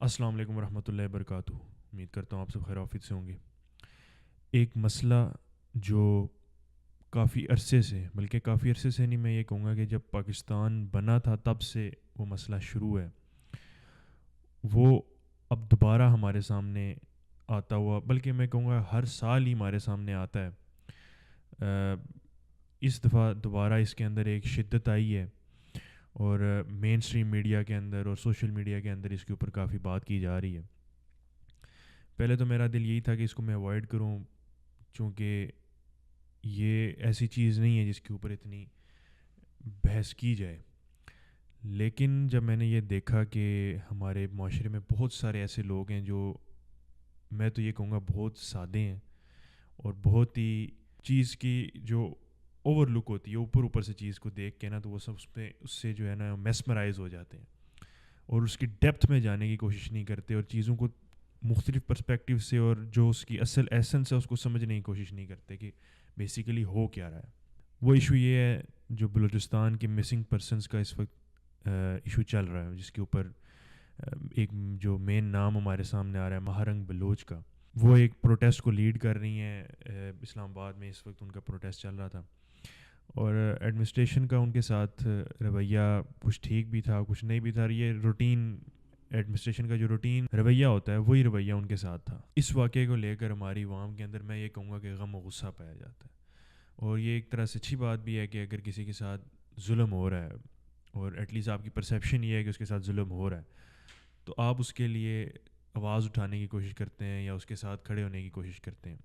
السلام علیکم ورحمۃ اللہ وبرکاتہ. امید کرتا ہوں آپ سب خیر آفیت سے ہوں گے. ایک مسئلہ جو کافی عرصے سے نہیں، میں یہ کہوں گا کہ جب پاکستان بنا تھا تب سے وہ مسئلہ شروع ہے، وہ اب دوبارہ ہمارے سامنے آتا ہوا، بلکہ میں کہوں گا ہر سال ہی ہمارے سامنے آتا ہے. اس دفعہ دوبارہ اس کے اندر ایک شدت آئی ہے، اور مین سٹریم میڈیا کے اندر اور سوشل میڈیا کے اندر اس کے اوپر کافی بات کی جا رہی ہے. پہلے تو میرا دل یہی تھا کہ اس کو میں اوائڈ کروں، چونکہ یہ ایسی چیز نہیں ہے جس کے اوپر اتنی بحث کی جائے. لیکن جب میں نے یہ دیکھا کہ ہمارے معاشرے میں بہت سارے ایسے لوگ ہیں جو، میں تو یہ کہوں گا، بہت سادے ہیں اور بہت ہی چیز کی جو اوور لک ہوتی ہے، اوپر سے چیز کو دیکھ کے نا، تو وہ سب اس سے جو ہے نا میسمرائز ہو جاتے ہیں اور اس کی ڈیپتھ میں جانے کی کوشش نہیں کرتے، اور چیزوں کو مختلف پرسپیکٹیو سے اور جو اس کی اصل ایسنس ہے اس کو سمجھنے کی کوشش نہیں کرتے کہ بیسیکلی ہو کیا رہا ہے. وہ ایشو یہ ہے جو بلوچستان کے مسنگ پرسنس کا اس وقت ایشو چل رہا ہے، جس کے اوپر ایک جو مین نام ہمارے سامنے آ رہا ہے مہارنگ بلوچ کا. وہ ایک پروٹیسٹ کو لیڈ کر رہی ہیں. اسلام آباد میں اس وقت ان کا پروٹیسٹ چل رہا تھا، اور ایڈمنسٹریشن کا ان کے ساتھ رویہ کچھ ٹھیک بھی تھا، کچھ نہیں بھی تھا. یہ روٹین ایڈمنسٹریشن کا جو روٹین رویہ ہوتا ہے وہی رویہ ان کے ساتھ تھا. اس واقعے کو لے کر ہماری عوام کے اندر میں یہ کہوں گا کہ غم و غصہ پایا جاتا ہے. اور یہ ایک طرح سے اچھی بات بھی ہے کہ اگر کسی کے ساتھ ظلم ہو رہا ہے، اور ایٹ لیسٹ آپ کی پرسیپشن یہ ہے کہ اس کے ساتھ ظلم ہو رہا ہے، تو آپ اس کے لیے آواز اٹھانے کی کوشش کرتے ہیں یا اس کے ساتھ کھڑے ہونے کی کوشش کرتے ہیں،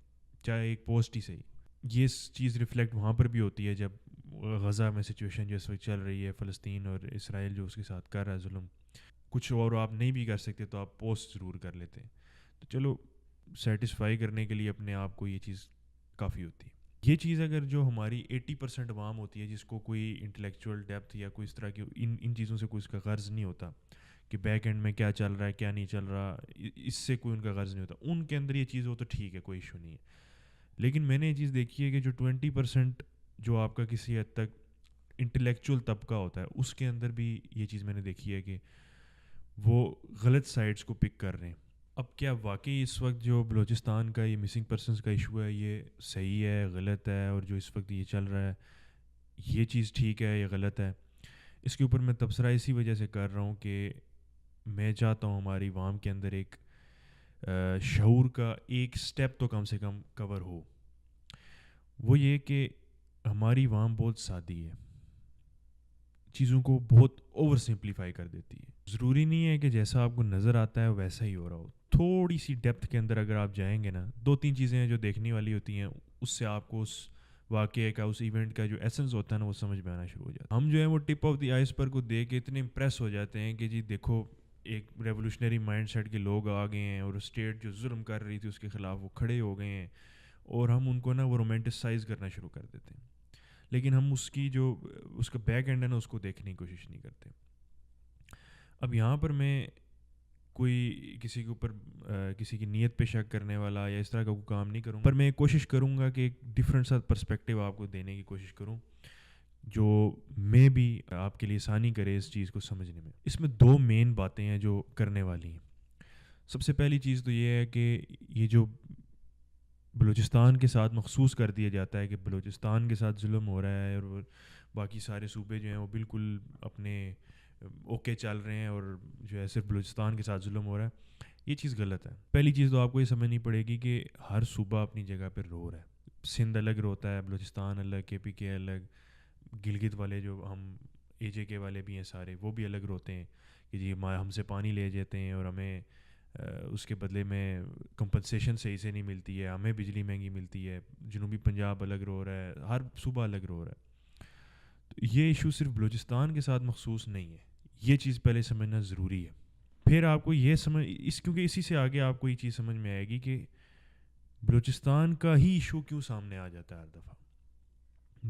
چاہے ایک پوسٹ ہی صحیح. یہ چیز ریفلیکٹ وہاں پر بھی ہوتی ہے جب غزہ میں سچویشن جو اس وقت چل رہی ہے، فلسطین اور اسرائیل جو اس کے ساتھ کر رہا ہے ظلم. کچھ اور آپ نہیں بھی کر سکتے تو آپ پوسٹ ضرور کر لیتے ہیں. تو چلو، سیٹسفائی کرنے کے لیے اپنے آپ کو یہ چیز کافی ہوتی ہے. یہ چیز اگر جو ہماری 80% عوام ہوتی ہے، جس کو کوئی انٹلیکچوئل ڈیپتھ یا کوئی اس طرح کی ان چیزوں سے کوئی اس کا غرض نہیں ہوتا کہ بیک اینڈ میں کیا چل رہا ہے کیا نہیں چل رہا، اس سے کوئی ان کا غرض نہیں ہوتا، ان کے اندر یہ چیز ہو تو ٹھیک ہے، کوئی ایشو نہیں ہے. لیکن میں نے یہ چیز دیکھی ہے کہ جو 20% جو آپ کا کسی حد تک انٹلیکچوئل طبقہ ہوتا ہے، اس کے اندر بھی یہ چیز میں نے دیکھی ہے کہ وہ غلط سائڈز کو پک کر رہے ہیں. اب کیا واقعی اس وقت جو بلوچستان کا یہ مسنگ پرسنس کا ایشو ہے یہ صحیح ہے غلط ہے، اور جو اس وقت یہ چل رہا ہے یہ چیز ٹھیک ہے یا غلط ہے؟ اس کے اوپر میں تبصرہ اسی وجہ سے کر رہا ہوں کہ میں چاہتا ہوں ہماری عوام کے اندر ایک شعور کا ایک سٹیپ تو کم سے کم کور ہو. وہ یہ کہ ہماری عوام بہت سادی ہے، چیزوں کو بہت اوور سمپلیفائی کر دیتی ہے. ضروری نہیں ہے کہ جیسا آپ کو نظر آتا ہے ویسا ہی ہو رہا ہو. تھوڑی سی ڈیپتھ کے اندر اگر آپ جائیں گے نا، 2-3 چیزیں ہیں جو دیکھنے والی ہوتی ہیں، اس سے آپ کو اس واقعے کا، اس ایونٹ کا جو ایسنس ہوتا ہے نا، وہ سمجھ میں آنا شروع ہو جاتا ہے. ہم جو ہے وہ ٹپ آف دی آئس پر کو دیکھ کے اتنے امپریس ہو جاتے ہیں کہ جی دیکھو، ایک ریولوشنری مائنڈ سیٹ کے لوگ آ گئے ہیں، اور اسٹیٹ جو ظلم کر رہی تھی اس کے خلاف وہ کھڑے ہو گئے ہیں، اور ہم ان کو نا وہ رومانٹسائز کرنا شروع کر دیتے ہیں. لیکن ہم اس کی جو اس کا بیک اینڈ ہے نا، اس کو دیکھنے کی کوشش نہیں کرتے. اب یہاں پر میں کوئی کسی کے اوپر کسی کی نیت پہ شک کرنے والا یا اس طرح کا کوئی کام نہیں کروں، پر میں کوشش کروں گا کہ ایک ڈفرینٹ سا پرسپیکٹیو آپ کو دینے کی کوشش کروں، جو میں بھی آپ کے لیے آسانی کرے اس چیز کو سمجھنے میں. اس میں 2 مین باتیں ہیں جو کرنے والی ہیں. سب سے پہلی چیز تو یہ ہے کہ یہ جو بلوچستان کے ساتھ مخصوص کر دیا جاتا ہے کہ بلوچستان کے ساتھ ظلم ہو رہا ہے، اور باقی سارے صوبے جو ہیں وہ بالکل اپنے اوکے چل رہے ہیں، اور جو ہے صرف بلوچستان کے ساتھ ظلم ہو رہا ہے، یہ چیز غلط ہے. پہلی چیز تو آپ کو یہ سمجھنی پڑے گی کہ ہر صوبہ اپنی جگہ پہ رو رہا ہے. سندھ الگ روتا ہے، بلوچستان الگ، کے پی کے الگ، گلگت والے جو ہم اے جے کے والے بھی ہیں سارے، وہ بھی الگ روتے ہیں کہ جی ہم سے پانی لے جاتے ہیں اور ہمیں اس کے بدلے میں کمپنسیشن صحیح سے نہیں ملتی ہے، ہمیں بجلی مہنگی ملتی ہے. جنوبی پنجاب الگ رو رہا ہے، ہر صوبہ الگ رو رہا ہے. تو یہ ایشو صرف بلوچستان کے ساتھ مخصوص نہیں ہے، یہ چیز پہلے سمجھنا ضروری ہے. پھر آپ کو یہ کیونکہ اسی سے آگے آپ کو یہ چیز سمجھ میں آئے گی کہ بلوچستان کا ہی ایشو کیوں سامنے آ جاتا ہے ہر دفعہ،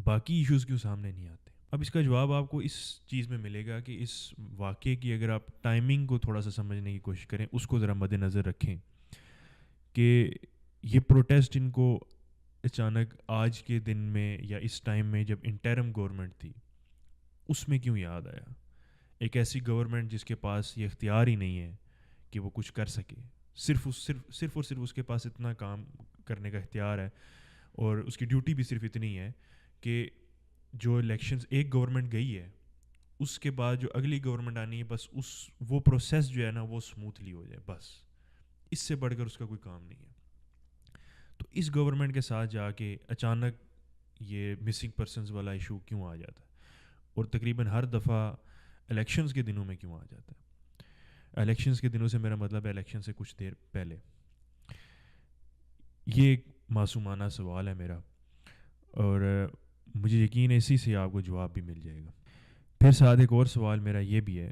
باقی ایشوز کیوں سامنے نہیں آتے. اب اس کا جواب آپ کو اس چیز میں ملے گا کہ اس واقعے کی اگر آپ ٹائمنگ کو تھوڑا سا سمجھنے کی کوشش کریں، اس کو ذرا مد نظر رکھیں کہ یہ پروٹیسٹ ان کو اچانک آج کے دن میں یا اس ٹائم میں جب انٹرم گورنمنٹ تھی اس میں کیوں یاد آیا. ایک ایسی گورنمنٹ جس کے پاس یہ اختیار ہی نہیں ہے کہ وہ کچھ کر سکے. صرف اور صرف اس کے پاس اتنا کام کرنے کا اختیار ہے, اور اس کی ڈیوٹی بھی صرف اتنی ہے کہ جو الیکشنز ایک گورنمنٹ گئی ہے اس کے بعد جو اگلی گورنمنٹ آنی ہے, بس وہ پروسیس جو ہے نا وہ اسموتھلی ہو جائے, بس اس سے بڑھ کر اس کا کوئی کام نہیں ہے. تو اس گورنمنٹ کے ساتھ جا کے اچانک یہ مسنگ پرسنز والا ایشو کیوں آ جاتا ہے, اور تقریباً ہر دفعہ الیکشنز کے دنوں میں کیوں آ جاتا ہے. الیکشنز کے دنوں سے میرا مطلب ہے الیکشن سے کچھ دیر پہلے. یہ ایک معصومانہ سوال ہے میرا, اور مجھے یقین ہے اسی سے آپ کو جواب بھی مل جائے گا. پھر ساتھ ایک اور سوال میرا یہ بھی ہے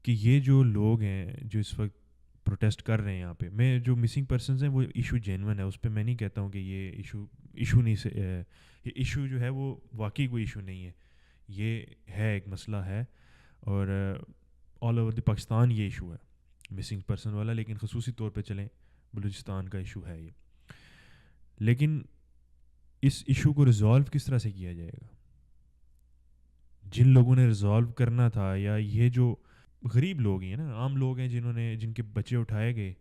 کہ یہ جو لوگ ہیں جو اس وقت پروٹیسٹ کر رہے ہیں یہاں پہ, میں جو مسنگ پرسنز ہیں وہ ایشو جینون ہے, اس پہ میں نہیں کہتا ہوں کہ یہ ایشو نہیں سے یہ ایشو جو ہے وہ واقعی کوئی ایشو نہیں ہے, یہ ہے ایک مسئلہ ہے, اور آل اوور دی پاکستان یہ ایشو ہے مسنگ پرسن والا, لیکن خصوصی طور پہ چلیں بلوچستان کا ایشو ہے یہ. لیکن اس ایشو کو ریزالو کس طرح سے کیا جائے گا؟ جن لوگوں نے ریزالو کرنا تھا, یا یہ جو غریب لوگ ہیں نا, عام لوگ ہیں جن کے بچے اٹھائے گئے,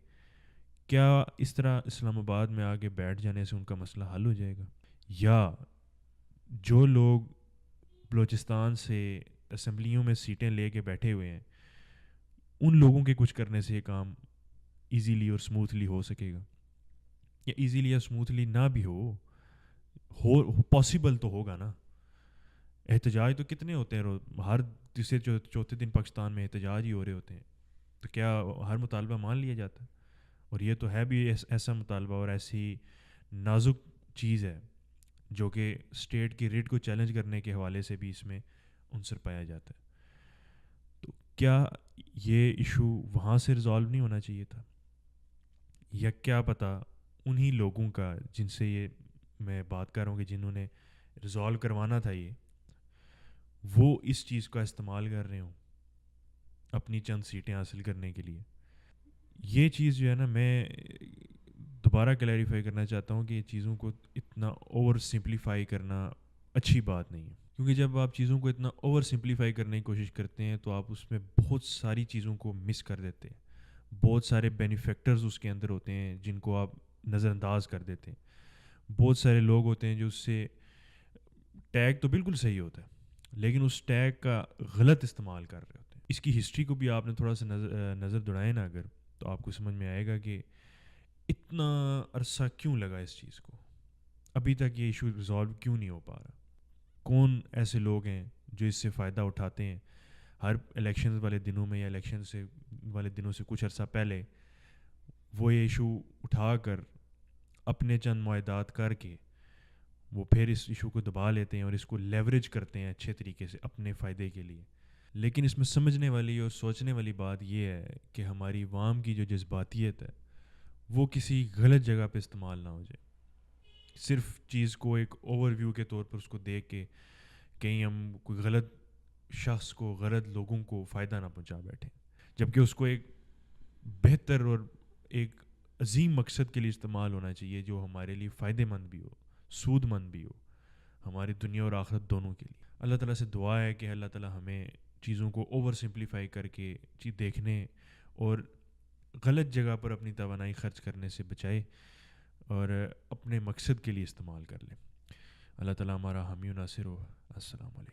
کیا اس طرح اسلام آباد میں آگے بیٹھ جانے سے ان کا مسئلہ حل ہو جائے گا؟ یا جو لوگ بلوچستان سے اسمبلیوں میں سیٹیں لے کے بیٹھے ہوئے ہیں, ان لوگوں کے کچھ کرنے سے یہ کام ایزیلی اور سموتھلی ہو سکے گا؟ یا ایزیلی یا سموتھلی نہ بھی ہو پاسبل تو ہوگا نا. احتجاج تو کتنے ہوتے ہیں, ہر تیسرے چوتھے دن پاکستان میں احتجاج ہی ہو رہے ہوتے ہیں, تو کیا ہر مطالبہ مان لیا جاتا ہے؟ اور یہ تو ہے بھی ایسا مطالبہ اور ایسی نازک چیز ہے جو کہ اسٹیٹ کی ریٹ کو چیلنج کرنے کے حوالے سے بھی اس میں عنصر پایا جاتا ہے. تو کیا یہ ایشو وہاں سے ریزالو نہیں ہونا چاہیے تھا؟ یا کیا پتہ انہی لوگوں کا جن سے یہ میں بات کر رہا ہوں کہ جنہوں نے ریزالو کروانا تھا یہ, وہ اس چیز کا استعمال کر رہے ہوں اپنی چند سیٹیں حاصل کرنے کے لیے. یہ چیز جو ہے نا, میں دوبارہ کلیریفائی کرنا چاہتا ہوں کہ یہ چیزوں کو اتنا اوور سمپلیفائی کرنا اچھی بات نہیں ہے, کیونکہ جب آپ چیزوں کو اتنا اوور سمپلیفائی کرنے کی کوشش کرتے ہیں تو آپ اس میں بہت ساری چیزوں کو مس کر دیتے ہیں. بہت سارے بینیفیکٹرز اس کے اندر ہوتے ہیں جن کو آپ نظر انداز کر دیتے ہیں. بہت سارے لوگ ہوتے ہیں جو اس سے ٹیگ تو بالکل صحیح ہوتا ہے لیکن اس ٹیگ کا غلط استعمال کر رہے ہوتے ہیں. اس کی ہسٹری کو بھی آپ نے تھوڑا سا نظر دوڑائے نا اگر, تو آپ کو سمجھ میں آئے گا کہ اتنا عرصہ کیوں لگا اس چیز کو, ابھی تک یہ ایشو ریزالو کیوں نہیں ہو پا رہا. کون ایسے لوگ ہیں جو اس سے فائدہ اٹھاتے ہیں ہر الیکشن والے دنوں میں, یا الیکشن سے والے دنوں سے کچھ عرصہ پہلے وہ یہ ایشو اٹھا کر اپنے چند معاہدات کر کے وہ پھر اس ایشو کو دبا لیتے ہیں اور اس کو لیوریج کرتے ہیں اچھے طریقے سے اپنے فائدے کے لیے. لیکن اس میں سمجھنے والی اور سوچنے والی بات یہ ہے کہ ہماری عوام کی جو جذباتیت ہے وہ کسی غلط جگہ پہ استعمال نہ ہو جائے. صرف چیز کو ایک اوور ویو کے طور پر اس کو دیکھ کے کہیں ہم کوئی غلط شخص کو, غلط لوگوں کو فائدہ نہ پہنچا بیٹھیں, جبکہ اس کو ایک بہتر اور ایک عظیم مقصد کے لیے استعمال ہونا چاہیے جو ہمارے لیے فائدہ مند بھی ہو, سود مند بھی ہو, ہماری دنیا اور آخرت دونوں کے لیے. اللہ تعالیٰ سے دعا ہے کہ اللہ تعالیٰ ہمیں چیزوں کو اوور سمپلیفائی کر کے چیز دیکھنے اور غلط جگہ پر اپنی توانائی خرچ کرنے سے بچائے اور اپنے مقصد کے لیے استعمال کر لیں. اللہ تعالیٰ ہمارا حامی و ناصر ہو. السلام علیکم.